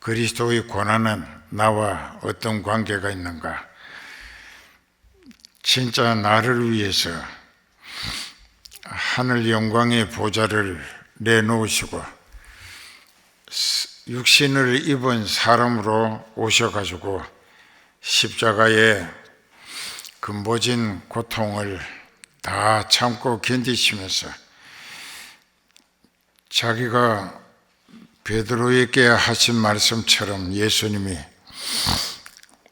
그리스도의 고난은 나와 어떤 관계가 있는가? 진짜 나를 위해서 하늘 영광의 보좌를 내놓으시고 육신을 입은 사람으로 오셔가지고 십자가의 근보진 고통을 다 참고 견디시면서 자기가 베드로에게 하신 말씀처럼 예수님이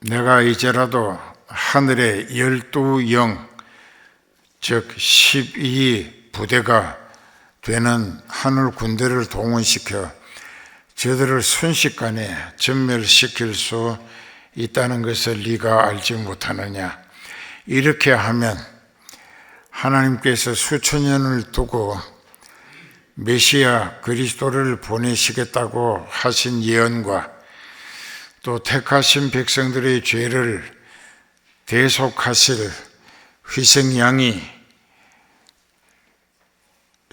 내가 이제라도 하늘의 12영 즉 12부대가 되는 하늘 군대를 동원시켜 저들을 순식간에 전멸시킬 수 있다는 것을 네가 알지 못하느냐. 이렇게 하면 하나님께서 수천 년을 두고 메시아 그리스도를 보내시겠다고 하신 예언과 또 택하신 백성들의 죄를 대속하실 희생양이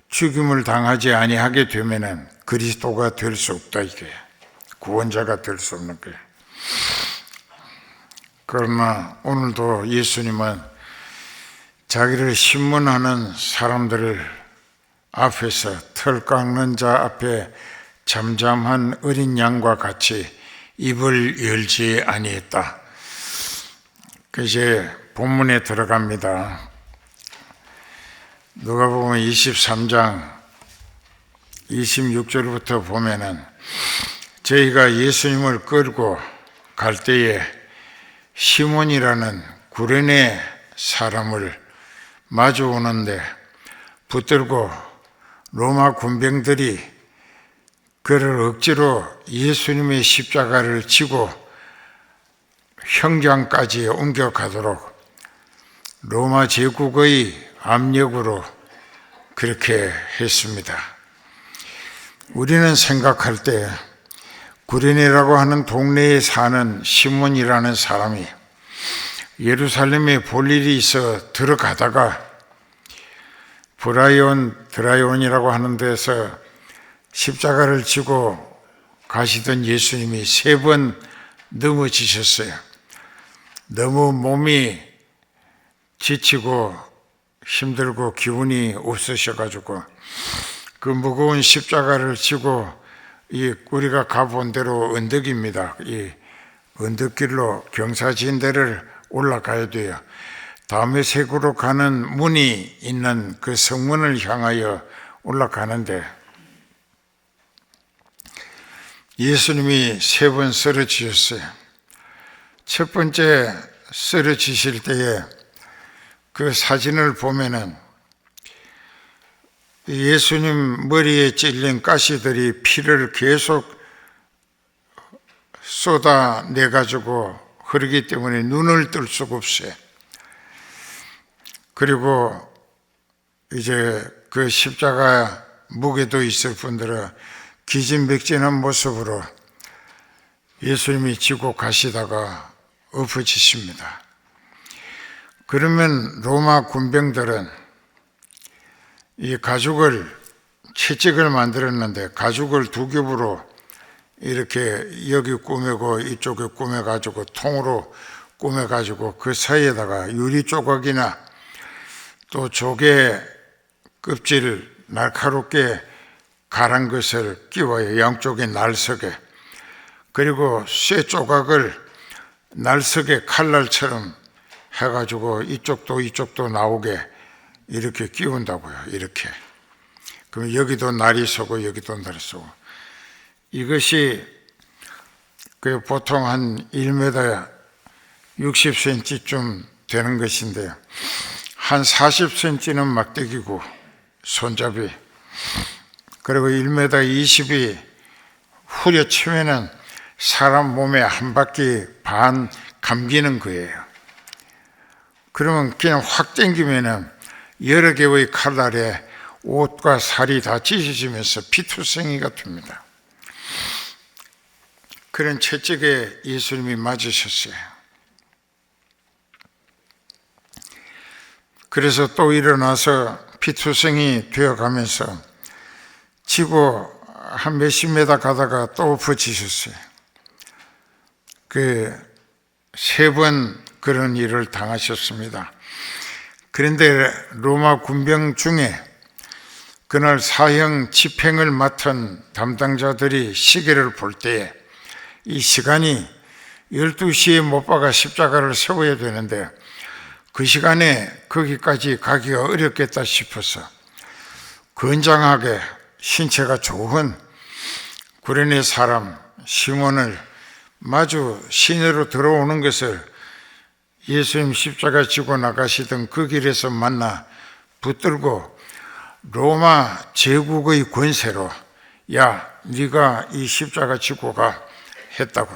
죽임을 당하지 아니하게 되면은 그리스도가 될 수 없다, 이게 구원자가 될 수 없는 거예요. 그러나 오늘도 예수님은 자기를 신문하는 사람들을 앞에서 털 깎는 자 앞에 잠잠한 어린 양과 같이 입을 열지 아니했다. 이제 본문에 들어갑니다. 누가복음 23장 26절부터 보면은 저희가 예수님을 끌고 갈 때에 시몬이라는 구레네 사람을 마주 오는데 붙들고 로마 군병들이 그를 억지로 예수님의 십자가를 지고 형장까지 옮겨가도록 로마 제국의 압력으로 그렇게 했습니다. 우리는 생각할 때 구레네라고 하는 동네에 사는 시몬이라는 사람이 예루살렘에 볼 일이 있어 들어가다가 드라이온이라고 하는 데서 십자가를 지고 가시던 예수님이 3번 넘어지셨어요. 너무 몸이 지치고 힘들고 기운이 없으셔가지고 그 무거운 십자가를 지고 우리가 가본 대로 언덕입니다. 이 언덕길로 경사진대를 올라가야 돼요. 다메섹으로 가는 문이 있는 그 성문을 향하여 올라가는데 예수님이 3번 쓰러지셨어요. 첫 번째 쓰러지실 때에 그 사진을 보면은 예수님 머리에 찔린 가시들이 피를 계속 쏟아내가지고 흐르기 때문에 눈을 뜰 수가 없어요. 그리고 이제 그 십자가 무게도 있을 뿐더러 기진맥진한 모습으로 예수님이 지고 가시다가 엎어지십니다. 그러면 로마 군병들은 이 가죽을 채찍을 만들었는데 가죽을 2겹으로 이렇게 여기 꾸매고 이쪽에 꾸며가지고 통으로 꾸며가지고 그 사이에다가 유리 조각이나 또 조개 껍질 날카롭게 갈은 것을 끼워요. 양쪽에 날석에. 그리고 쇠 조각을 날석에 칼날처럼 해가지고 이쪽도 나오게 이렇게 끼운다고요. 이렇게. 그럼 여기도 날이 서고 여기도 날이 서고. 이것이 그 보통 한 1m 60cm쯤 되는 것인데요. 한 40cm는 막대기고 손잡이. 그리고 1m 20이 후려치면은 사람 몸에 한 바퀴 반 감기는 거예요. 그러면 그냥 확 당기면은 여러 개의 칼날에 옷과 살이 다 찢어지면서 피투성이가 됩니다. 그런 채찍에 예수님이 맞으셨어요. 그래서 또 일어나서 피투성이 되어가면서 지고 한 몇십 메다 가다가 또 엎어지셨어요. 세 번 그런 일을 당하셨습니다. 그런데 로마 군병 중에 그날 사형 집행을 맡은 담당자들이 시계를 볼 때에 이 시간이 12시에 못 박아 십자가를 세워야 되는데 그 시간에 거기까지 가기가 어렵겠다 싶어서 건장하게 신체가 좋은 구레네 사람 시몬을 마주 시내로 들어오는 것을 예수님 십자가 지고 나가시던 그 길에서 만나 붙들고 로마 제국의 권세로 야 네가 이 십자가 지고 가 했다고.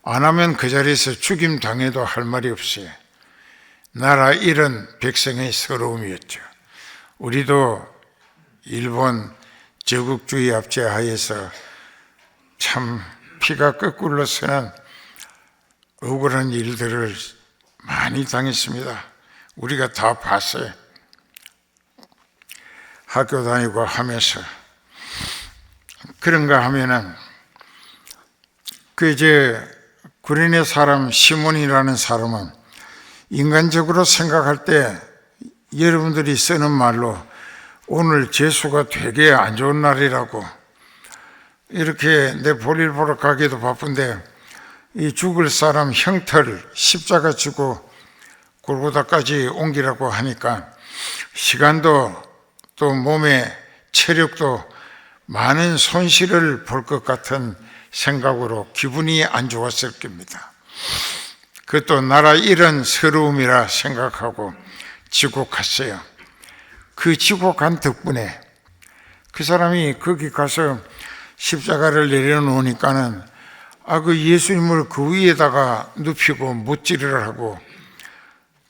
안 하면 그 자리에서 죽임 당해도 할 말이 없어요. 나라 잃은 백성의 서러움이었죠. 우리도 일본 제국주의 압제하에서 참 피가 거꾸로 서는 억울한 일들을 많이 당했습니다. 우리가 다 봤어요. 학교 다니고 하면서. 그런가 하면은 구레네 사람 시몬이라는 사람은 인간적으로 생각할 때 여러분들이 쓰는 말로 오늘 재수가 되게 안 좋은 날이라고 이렇게 내 볼일 보러 가기도 바쁜데 이 죽을 사람 형태를 십자가 지고 골고다까지 옮기라고 하니까 시간도 또 몸의 체력도 많은 손실을 볼 것 같은 생각으로 기분이 안 좋았을 겁니다. 그것도 나라 잃은 서러움이라 생각하고 지고 갔어요. 그 지고 간 덕분에 그 사람이 거기 가서 십자가를 내려놓으니까는 그 예수님을 그 위에다가 눕히고 못질을 하고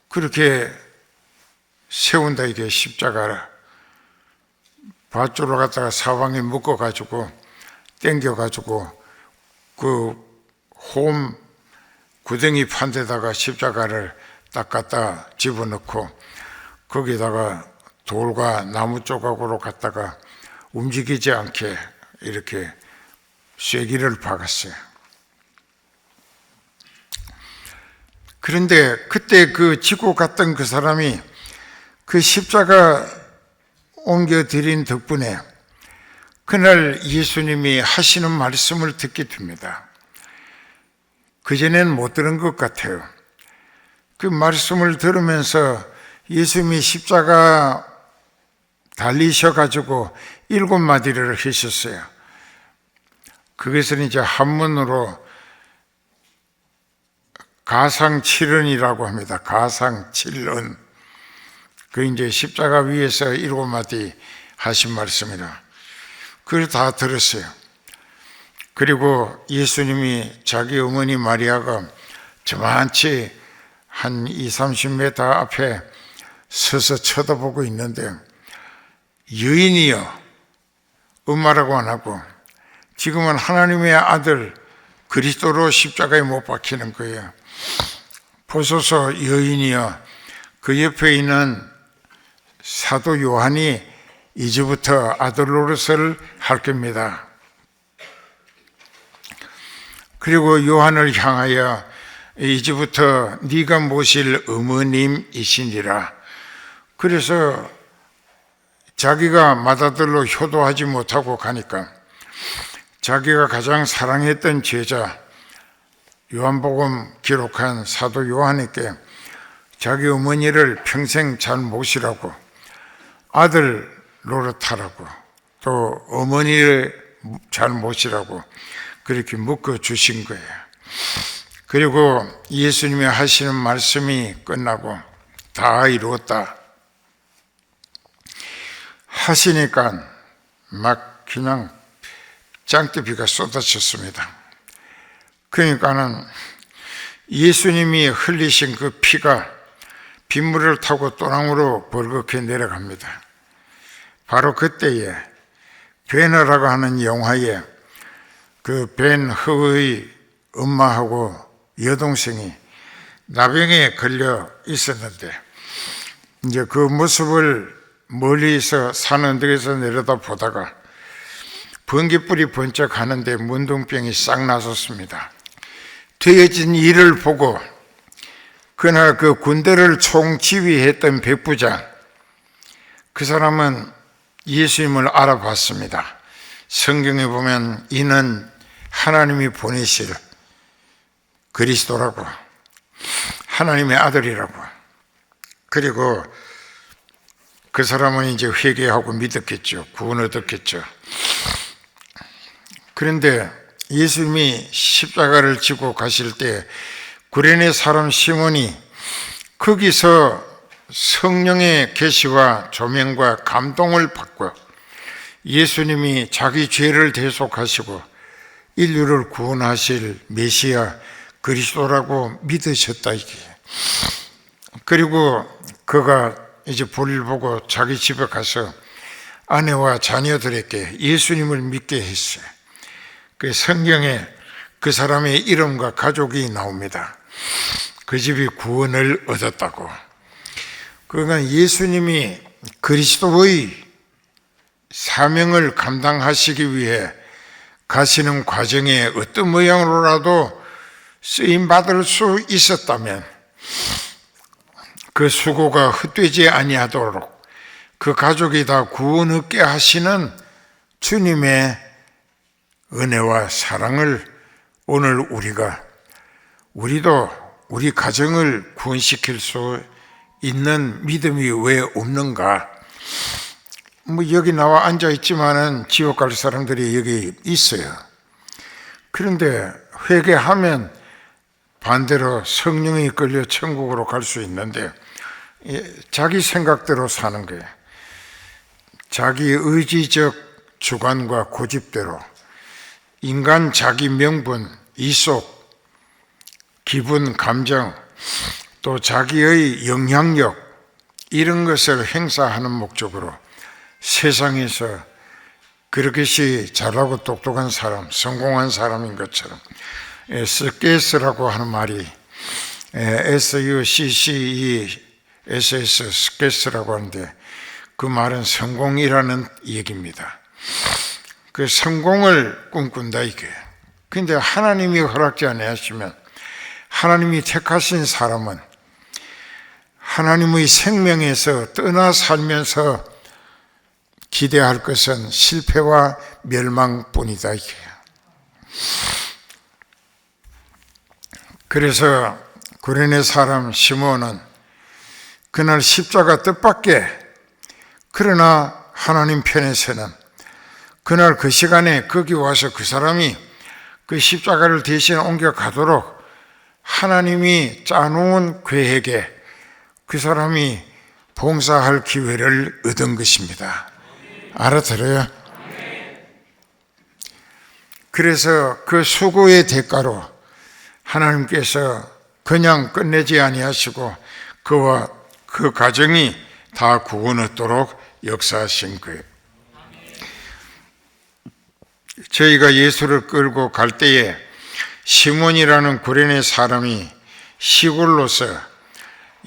그렇게 세운다. 이게 십자가를 밧줄을 갖다가 사방에 묶어가지고 당겨가지고 그 홈 구덩이 판 데다가 십자가를 딱 갖다 집어넣고 거기다가 돌과 나무 조각으로 갖다가 움직이지 않게 이렇게 쐐기를 박았어요. 그런데 그때 그 지고 갔던 그 사람이 그 십자가 옮겨드린 덕분에 그날 예수님이 하시는 말씀을 듣게 됩니다. 그전에는 못 들은 것 같아요. 그 말씀을 들으면서 예수님이 십자가 달리셔가지고 7마디를 하셨어요. 그것은 이제 한문으로 가상칠언이라고 합니다. 가상칠언. 그 이제 십자가 위에서 7마디 하신 말씀이라. 그걸 다 들었어요. 그리고 예수님이 자기 어머니 마리아가 저만치 한 20-30m 앞에 서서 쳐다보고 있는데 여인이여, 엄마라고 안 하고 지금은 하나님의 아들 그리스도로 십자가에 못 박히는 거예요. 보소서 여인이여, 그 옆에 있는 사도 요한이 이제부터 아들 노릇을 할 겁니다. 그리고 요한을 향하여 이제부터 네가 모실 어머님이시니라. 그래서 자기가 맏아들로 효도하지 못하고 가니까 자기가 가장 사랑했던 제자 요한복음 기록한 사도 요한에게 자기 어머니를 평생 잘 모시라고, 아들 노릇하라고, 또 어머니를 잘 모시라고 그렇게 묶어주신 거예요. 그리고 예수님이 하시는 말씀이 끝나고 다 이루었다 하시니까 막 그냥 짱깨비가 쏟아졌습니다. 그러니까는 예수님이 흘리신 그 피가 빗물을 타고 또랑으로 벌겋게 내려갑니다. 바로 그때에 베너라고 하는 영화에 그 벤 허의 엄마하고 여동생이 나병에 걸려 있었는데 이제 그 모습을 멀리서 산 언덕에서 내려다 보다가 번개불이 번쩍 하는데 문둥병이 싹 나섰습니다. 되어진 일을 보고 그날 그 군대를 총지휘했던 백부장, 그 사람은 예수님을 알아봤습니다. 성경에 보면 이는 하나님이 보내실 그리스도라고, 하나님의 아들이라고. 그리고 그 사람은 이제 회개하고 믿었겠죠. 구원 얻었겠죠. 그런데 예수님이 십자가를 지고 가실 때 구레네 사람 시몬이 거기서 성령의 계시와 조명과 감동을 받고 예수님이 자기 죄를 대속하시고 인류를 구원하실 메시아 그리스도라고 믿으셨다 이게. 그리고 그가 이제 볼일 보고 자기 집에 가서 아내와 자녀들에게 예수님을 믿게 했어요. 그 성경에 그 사람의 이름과 가족이 나옵니다. 그 집이 구원을 얻었다고. 그러니까 예수님이 그리스도의 사명을 감당하시기 위해 가시는 과정에 어떤 모양으로라도 쓰임받을 수 있었다면 그 수고가 헛되지 아니하도록 그 가족이 다 구원 얻게 하시는 주님의 은혜와 사랑을 오늘 우리도 우리 가정을 구원시킬 수 있는 믿음이 왜 없는가? 여기 나와 앉아 있지만은 지옥 갈 사람들이 여기 있어요. 그런데 회개하면 반대로 성령이 끌려 천국으로 갈 수 있는데 자기 생각대로 사는 거예요. 자기 의지적 주관과 고집대로 인간 자기 명분, 이속, 기분, 감정, 또 자기의 영향력 이런 것을 행사하는 목적으로 세상에서 그렇게시 잘하고 똑똑한 사람, 성공한 사람인 것처럼 스케스라고 하는 말이 SUCCESS 스케스라고 하는데 그 말은 성공이라는 얘기입니다. 그 성공을 꿈꾼다 이게. 근데 하나님이 허락지 아니하시면 하나님이 택하신 사람은 하나님의 생명에서 떠나 살면서 기대할 것은 실패와 멸망뿐이다 이게. 그래서 구레네 사람 시몬은 그날 십자가 뜻밖의, 그러나 하나님 편에서는 그날 그 시간에 거기 와서 그 사람이 그 십자가를 대신 옮겨가도록 하나님이 짜놓은 계획에 그 사람이 봉사할 기회를 얻은 것입니다. 알아들어요? 그래서 그 수고의 대가로 하나님께서 그냥 끝내지 아니하시고 그와 그 가정이 다 구원 얻도록 역사하신 거예요. 저희가 예수를 끌고 갈 때에 시몬이라는 구레네 사람이 시골로서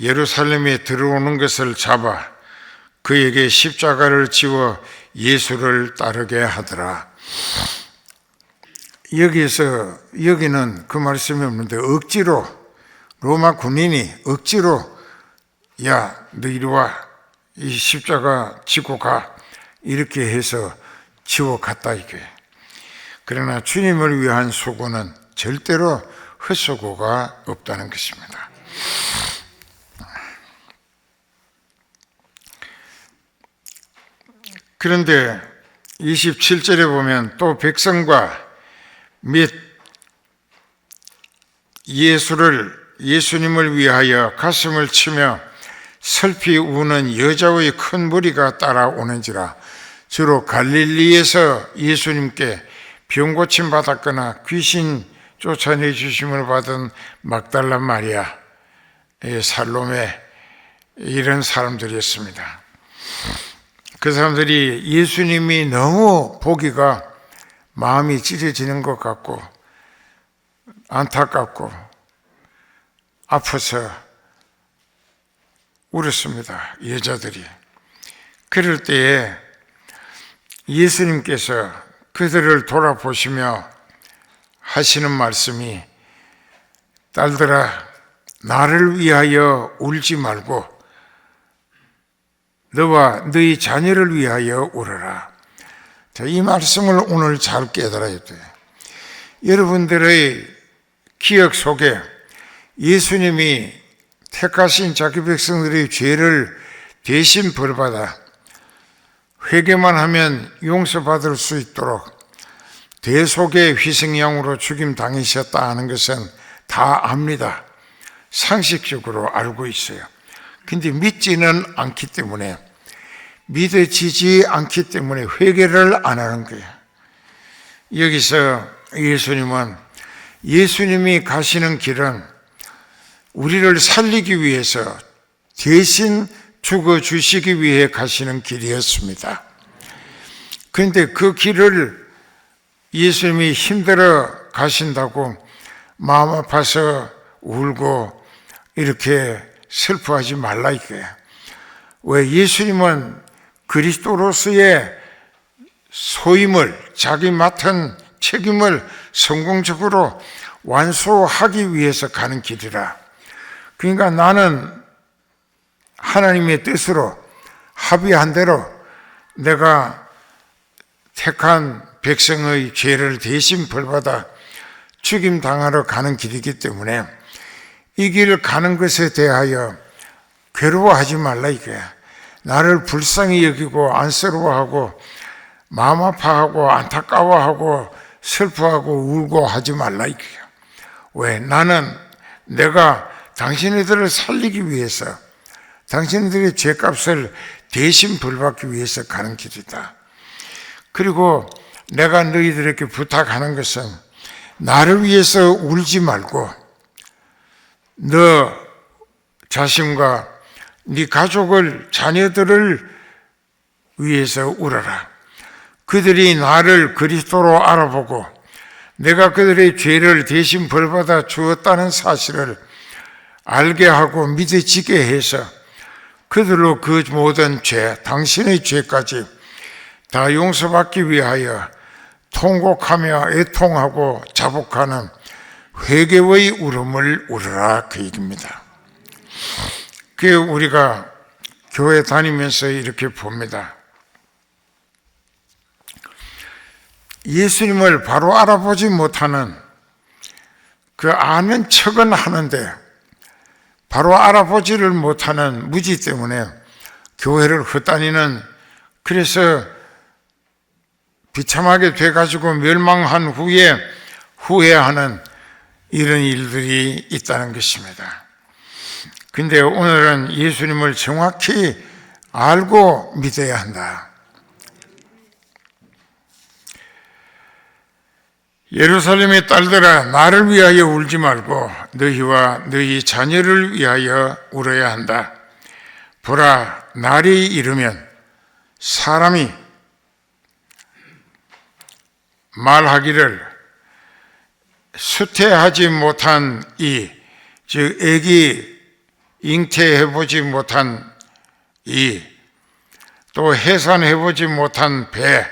예루살렘에 들어오는 것을 잡아 그에게 십자가를 지워 예수를 따르게 하더라. 여기는 그 말씀이 없는데 억지로, 로마 군인이 억지로 야, 너 이리 와, 이 십자가 지고 가, 이렇게 해서 지워 갔다 이게. 그러나 주님을 위한 수고는 절대로 헛수고가 없다는 것입니다. 그런데 27절에 보면 또 백성과 및 예수님을 위하여 가슴을 치며 슬피 우는 여자의 큰 무리가 따라오는지라. 주로 갈릴리에서 예수님께 병 고침 받았거나 귀신 쫓아내 주심을 받은 막달라 마리아, 살로메, 이런 사람들이었습니다. 그 사람들이 예수님이 너무 보기가 마음이 찢어지는 것 같고 안타깝고 아파서 울었습니다. 여자들이. 그럴 때에 예수님께서 그들을 돌아보시며 하시는 말씀이 딸들아, 나를 위하여 울지 말고 너와 너희 자녀를 위하여 울어라. 이 말씀을 오늘 잘 깨달아야 돼요. 여러분들의 기억 속에 예수님이 택하신 자기 백성들의 죄를 대신 벌받아 회개만 하면 용서받을 수 있도록 대속의 희생양으로 죽임 당하셨다 하는 것은 다 압니다. 상식적으로 알고 있어요. 근데 믿지는 않기 때문에, 믿어지지 않기 때문에 회개를 안 하는 거예요. 여기서 예수님이 가시는 길은 우리를 살리기 위해서 대신 죽어주시기 위해 가시는 길이었습니다. 그런데 그 길을 예수님이 힘들어 가신다고 마음 아파서 울고 이렇게 슬퍼하지 말라 이거예요. 왜? 예수님은 그리스도로서의 소임을, 자기 맡은 책임을 성공적으로 완수하기 위해서 가는 길이라. 그러니까 나는 하나님의 뜻으로 합의한 대로 내가 택한 백성의 죄를 대신 벌받아 죽임 당하러 가는 길이기 때문에 이 길을 가는 것에 대하여 괴로워하지 말라 이거야. 나를 불쌍히 여기고 안쓰러워하고 마음 아파하고 안타까워하고 슬퍼하고 울고 하지 말라 이거야. 왜? 나는 내가 당신들을 살리기 위해서, 당신들의 죄값을 대신 벌받기 위해서 가는 길이다. 그리고 내가 너희들에게 부탁하는 것은 나를 위해서 울지 말고 너 자신과 네 가족을, 자녀들을 위해서 울어라. 그들이 나를 그리스도로 알아보고 내가 그들의 죄를 대신 벌받아 주었다는 사실을 알게 하고 믿어지게 해서 그들로 그 모든 죄, 당신의 죄까지 다 용서받기 위하여 통곡하며 애통하고 자복하는 회개의 울음을 울어라, 그 얘기입니다. 그게 우리가 교회 다니면서 이렇게 봅니다. 예수님을 바로 알아보지 못하는, 그 아는 척은 하는데 바로 알아보지를 못하는 무지 때문에 교회를 흩다니는, 그래서 비참하게 돼가지고 멸망한 후에 후회하는 이런 일들이 있다는 것입니다. 근데 오늘은 예수님을 정확히 알고 믿어야 한다. 예루살렘의 딸들아, 나를 위하여 울지 말고 너희와 너희 자녀를 위하여 울어야 한다. 보라, 날이 이르면 사람이 말하기를 수태하지 못한 이, 즉 애기 잉태해보지 못한 이, 또 해산해보지 못한 배,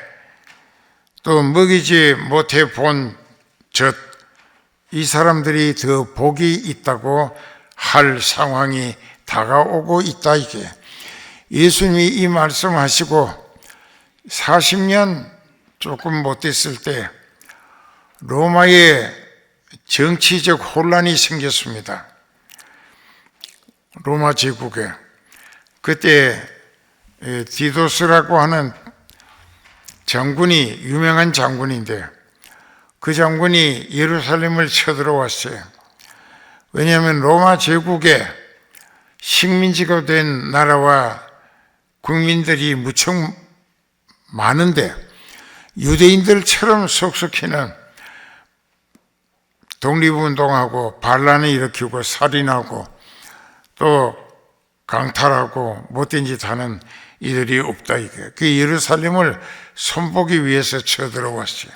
또 먹이지 못해 본 젖, 이 사람들이 더 복이 있다고 할 상황이 다가오고 있다. 이게 예수님이 이 말씀하시고 40년 조금 못 됐을 때 로마에 정치적 혼란이 생겼습니다. 로마 제국에. 그때 디도스라고 하는 장군이, 유명한 장군인데 그 장군이 예루살렘을 쳐들어왔어요. 왜냐하면 로마 제국에 식민지가 된 나라와 국민들이 무척 많은데 유대인들처럼 속속히는 독립운동하고 반란을 일으키고 살인하고 또 강탈하고 못된 짓 하는 이들이 없다 이게. 그 예루살렘을 손보기 위해서 쳐들어왔어요.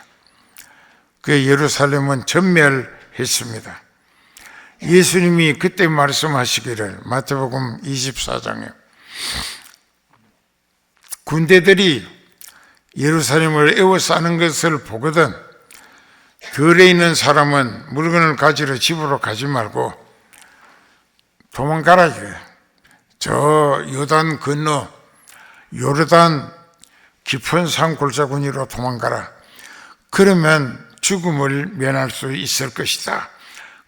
그 예루살렘은 전멸했습니다. 예수님이 그때 말씀하시기를 마태복음 24장에 군대들이 예루살렘을 에워싸는 것을 보거든 들에 있는 사람은 물건을 가지러 집으로 가지 말고 도망가라 이거예요. 저 요단 건너 요르단 깊은 산 골짜구니로 도망가라. 그러면 죽음을 면할 수 있을 것이다.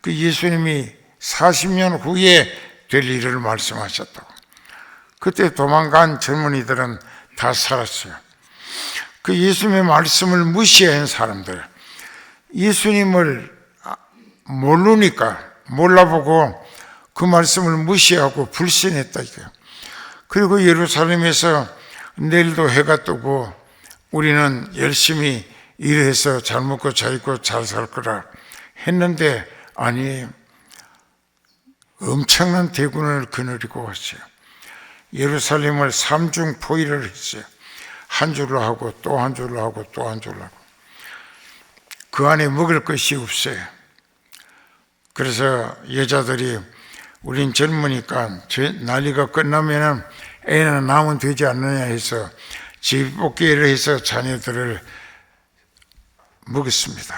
그 예수님이 40년 후에 될 일을 말씀하셨다고. 그때 도망간 젊은이들은 다 살았어요. 그 예수님의 말씀을 무시한 사람들, 예수님을 모르니까 몰라보고 그 말씀을 무시하고 불신했다 이거예요. 그리고 예루살렘에서 내일도 해가 뜨고 우리는 열심히 일해서 잘 먹고 잘 입고 잘 살 거라 했는데 아니에요. 엄청난 대군을 거느리고 왔어요. 예루살렘을 삼중 포위를 했어요. 한 줄로 하고 또 한 줄로 하고 또 한 줄로 하고. 그 안에 먹을 것이 없어요. 그래서 여자들이 우린 젊으니까 난리가 끝나면은 애는 낳으면 되지 않느냐 해서 집볶이를 해서 자녀들을 먹였습니다.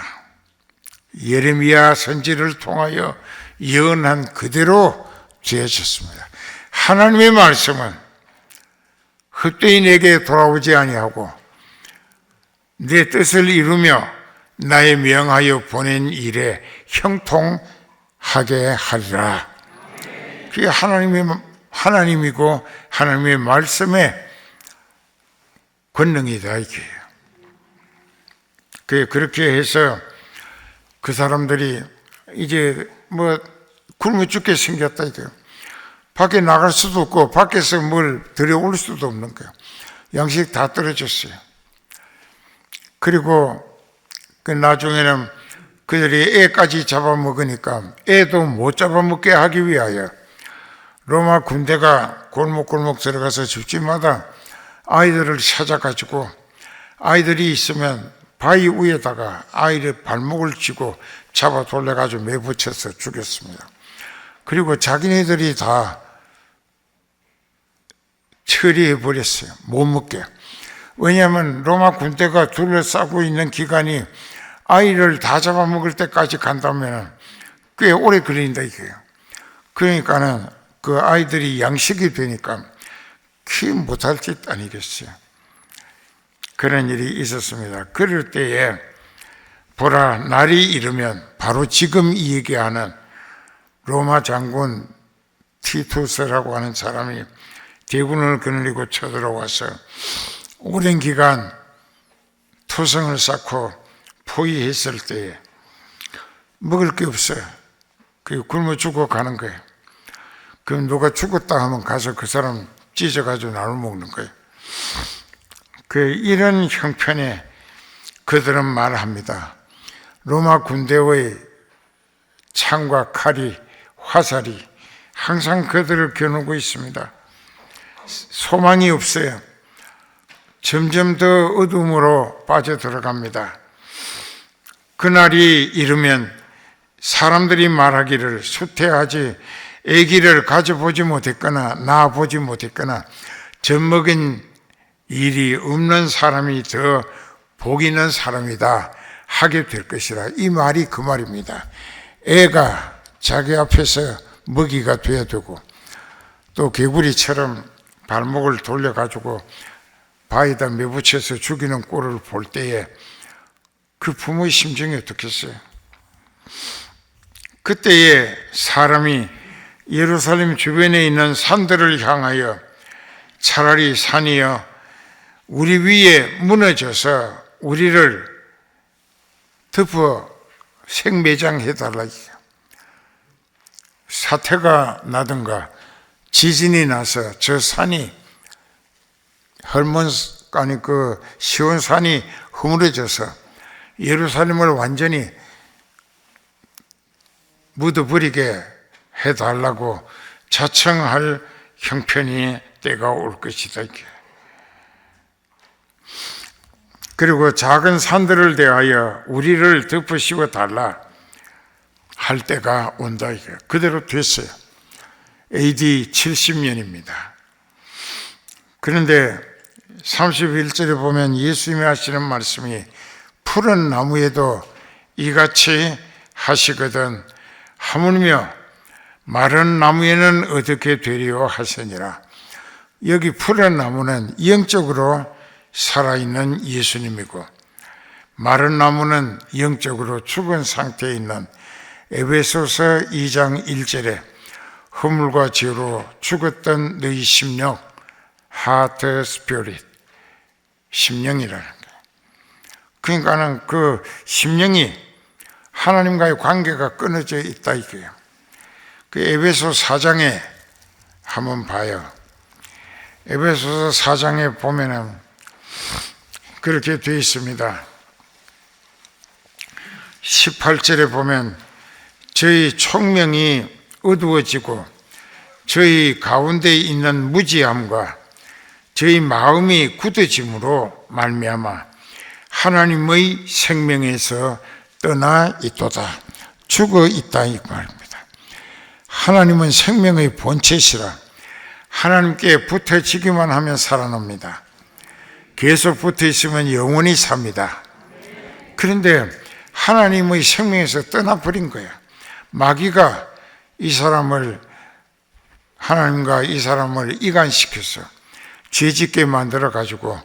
예레미야 선지를 통하여 예언한 그대로 되어졌습니다. 하나님의 말씀은 헛되이 내게 돌아오지 아니하고 내 뜻을 이루며 나의 명하여 보낸 일에 형통하게 하리라. 그게 하나님이고 하나님의 말씀의 권능이다 이게요. 그렇게 해서 그 사람들이 이제 뭐 굶어 죽게 생겼다 이거예요. 밖에 나갈 수도 없고 밖에서 뭘 들여올 수도 없는 거예요. 양식 다 떨어졌어요. 그리고 그 나중에는 그들이 애까지 잡아먹으니까 애도 못 잡아먹게 하기 위하여 로마 군대가 골목골목 들어가서 집집마다 아이들을 찾아가지고 아이들이 있으면 바위 위에다가 아이를 발목을 쥐고 잡아 돌려가지고 매붙여서 죽였습니다. 그리고 자기네들이 다 처리해 버렸어요. 못 먹게. 왜냐하면 로마 군대가 둘러싸고 있는 기간이 아이를 다 잡아먹을 때까지 간다면 꽤 오래 걸린다 이거예요. 그러니까는 그 아이들이 양식이 되니까 키 못할 짓 아니겠어요. 그런 일이 있었습니다. 그럴 때에 보라 날이 이르면 바로 지금 이 얘기하는 로마 장군 티투스라고 하는 사람이 대군을 거느리고 쳐들어와서 오랜 기간 토성을 쌓고 포위했을 때에 먹을 게 없어요. 그 굶어 죽어 가는 거예요. 그럼 누가 죽었다 하면 가서 그 사람 찢어가지고 나눠 먹는 거예요. 이런 형편에 그들은 말합니다. 로마 군대의 창과 칼이 화살이 항상 그들을 겨누고 있습니다. 소망이 없어요. 점점 더 어둠으로 빠져들어갑니다. 그날이 이르면 사람들이 말하기를 수태하지 아기를 가져보지 못했거나 낳아보지 못했거나 젖먹인 일이 없는 사람이 더 복 있는 사람이다 하게 될 것이라. 이 말이 그 말입니다. 애가 자기 앞에서 먹이가 돼야 되고 또 개구리처럼 발목을 돌려가지고 바위에다 매붙여서 죽이는 꼴을 볼 때에 그 부모의 심정이 어떻겠어요? 그때에 사람이 예루살렘 주변에 있는 산들을 향하여 차라리 산이여 우리 위에 무너져서 우리를 덮어 생매장해달라. 사태가 나든가 지진이 나서 저 산이 헐몬산이 그 시온산이 허물어져서 예루살렘을 완전히 묻어버리게 해달라고 자청할 형편이 때가 올 것이다. 그리고 작은 산들을 대하여 우리를 덮어 씌워 달라 할 때가 온다. 그대로 됐어요. AD 70년입니다. 그런데 31절에 보면 예수님이 하시는 말씀이 푸른 나무에도 이같이 하시거든 하물며 마른 나무에는 어떻게 되리요 하시니라. 여기 푸른 나무는 영적으로 살아있는 예수님이고, 마른 나무는 영적으로 죽은 상태에 있는 에베소서 2장 1절에 허물과 죄로 죽었던 너희 심령, 하트 스피릿, 심령이라는 거예요. 그러니까는 그 심령이 하나님과의 관계가 끊어져 있다 이거예요. 그 에베소 4장에 한번 봐요. 에베소서 4장에 보면은 그렇게 되어 있습니다. 18절에 보면 저희 총명이 어두워지고 저희 가운데 있는 무지함과 저희 마음이 굳어짐으로 말미암아 하나님의 생명에서 떠나 있도다, 죽어 있다 이 말입니다. 하나님은 생명의 본체시라 하나님께 붙어지기만 하면 살아납니다. 계속 붙어 있으면 영원히 삽니다. 그런데 하나님의 생명에서 떠나버린 거야. 마귀가 이 사람을, 하나님과 이 사람을 이간시켜서 죄짓게 만들어가지고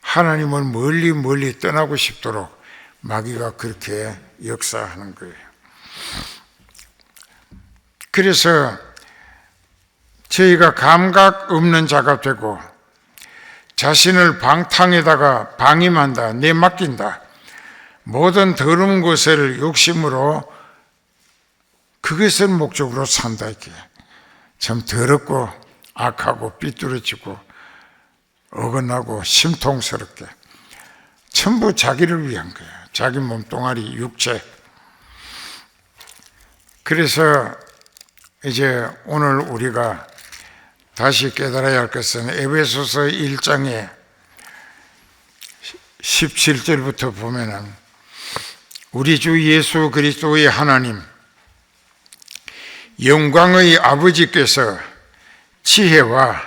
하나님을 멀리 멀리 떠나고 싶도록 마귀가 그렇게 역사하는 거예요. 그래서 저희가 감각 없는 자가 되고 자신을 방탕에다가 방임한다, 내맡긴다, 모든 더러운 것을 욕심으로 그것을 목적으로 산다 이게. 참 더럽고 악하고 삐뚤어지고 어긋나고 심통스럽게 전부 자기를 위한 거예요. 자기 몸뚱아리, 육체. 그래서 이제 오늘 우리가 다시 깨달아야 할 것은 에베소서 1장에 17절부터 보면은 우리 주 예수 그리스도의 하나님 영광의 아버지께서 지혜와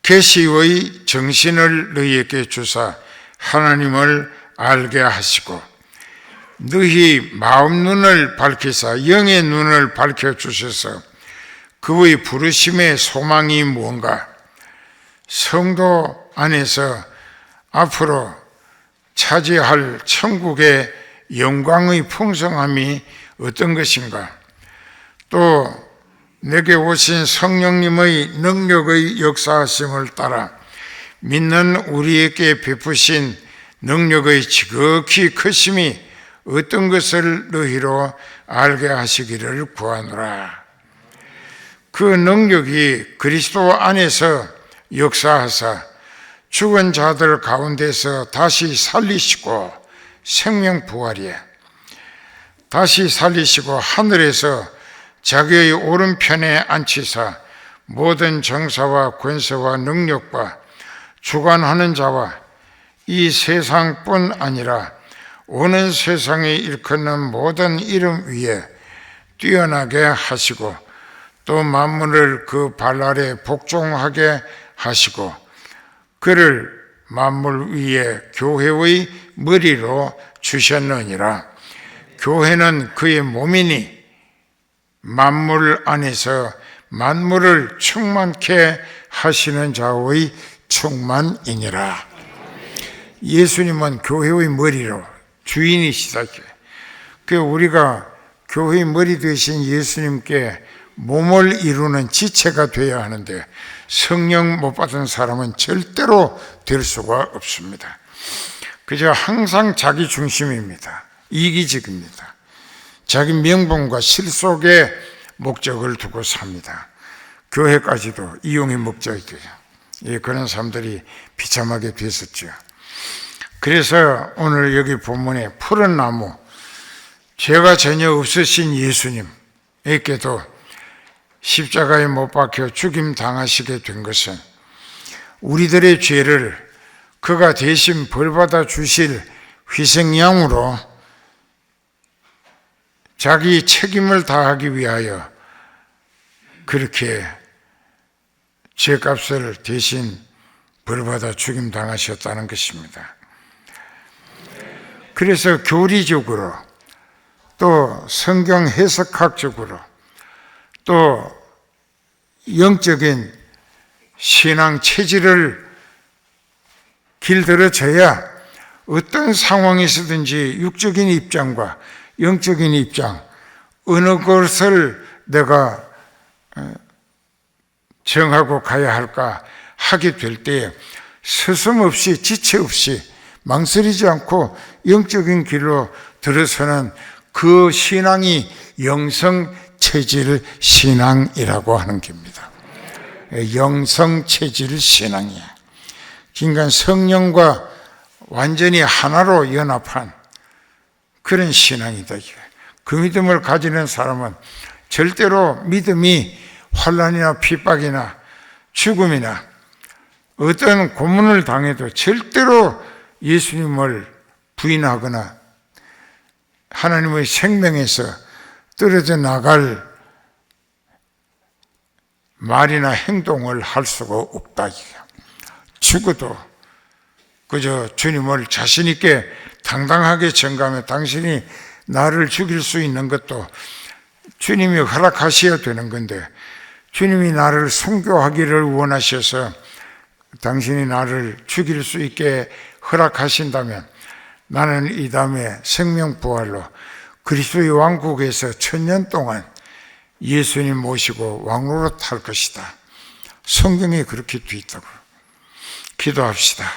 계시의 정신을 너희에게 주사 하나님을 알게 하시고 너희 마음 눈을 밝히사 영의 눈을 밝혀주셔서 그의 부르심의 소망이 무언가, 성도 안에서 앞으로 차지할 천국의 영광의 풍성함이 어떤 것인가, 또 내게 오신 성령님의 능력의 역사하심을 따라 믿는 우리에게 베푸신 능력의 지극히 크심이 어떤 것을 너희로 알게 하시기를 구하노라. 그 능력이 그리스도 안에서 역사하사 죽은 자들 가운데서 다시 살리시고 생명 부활이에 다시 살리시고 하늘에서 자기의 오른편에 앉히사 모든 정사와 권세와 능력과 주관하는 자와 이 세상뿐 아니라 오는 세상에 일컫는 모든 이름 위에 뛰어나게 하시고 또 만물을 그 발 아래 복종하게 하시고 그를 만물 위에 교회의 머리로 주셨느니라. 교회는 그의 몸이니 만물 안에서 만물을 충만케 하시는 자의 충만이니라. 예수님은 교회의 머리로 주인이시다. 그 우리가 교회의 머리 되신 예수님께 몸을 이루는 지체가 되어야 하는데 성령 못 받은 사람은 절대로 될 수가 없습니다. 그저 항상 자기 중심입니다. 이기적입니다. 자기 명분과 실속의 목적을 두고 삽니다. 교회까지도 이용의 목적이고요. 예, 그런 사람들이 비참하게 됐었죠. 그래서 오늘 여기 본문에 푸른 나무, 죄가 전혀 없으신 예수님에게도 십자가에 못 박혀 죽임 당하시게 된 것은 우리들의 죄를 그가 대신 벌받아 주실 희생양으로 자기 책임을 다하기 위하여 그렇게 죄값을 대신 벌받아 죽임 당하셨다는 것입니다. 그래서 교리적으로 또 성경 해석학적으로 또 영적인 신앙 체질을 길들여져야 어떤 상황에서든지 육적인 입장과 영적인 입장 어느 것을 내가 정하고 가야 할까 하게 될 때 서슴없이 지체 없이 망설이지 않고 영적인 길로 들어서는 그 신앙이 영성체질 신앙이라고 하는 겁니다. 영성체질 신앙이야. 그러니까 성령과 완전히 하나로 연합한 그런 신앙이다. 그 믿음을 가지는 사람은 절대로 믿음이 환난이나 핍박이나 죽음이나 어떤 고문을 당해도 절대로 예수님을 부인하거나 하나님의 생명에서 떨어져 나갈 말이나 행동을 할 수가 없다. 죽어도 그저 주님을 자신 있게 당당하게 전가하며 당신이 나를 죽일 수 있는 것도 주님이 허락하셔야 되는 건데 주님이 나를 순교하기를 원하셔서 당신이 나를 죽일 수 있게 허락하신다면 나는 이 다음에 생명부활로 그리스도의 왕국에서 1000년 동안 예수님 모시고 왕으로 탈 것이다. 성경에 그렇게 돼 있다고. 기도합시다.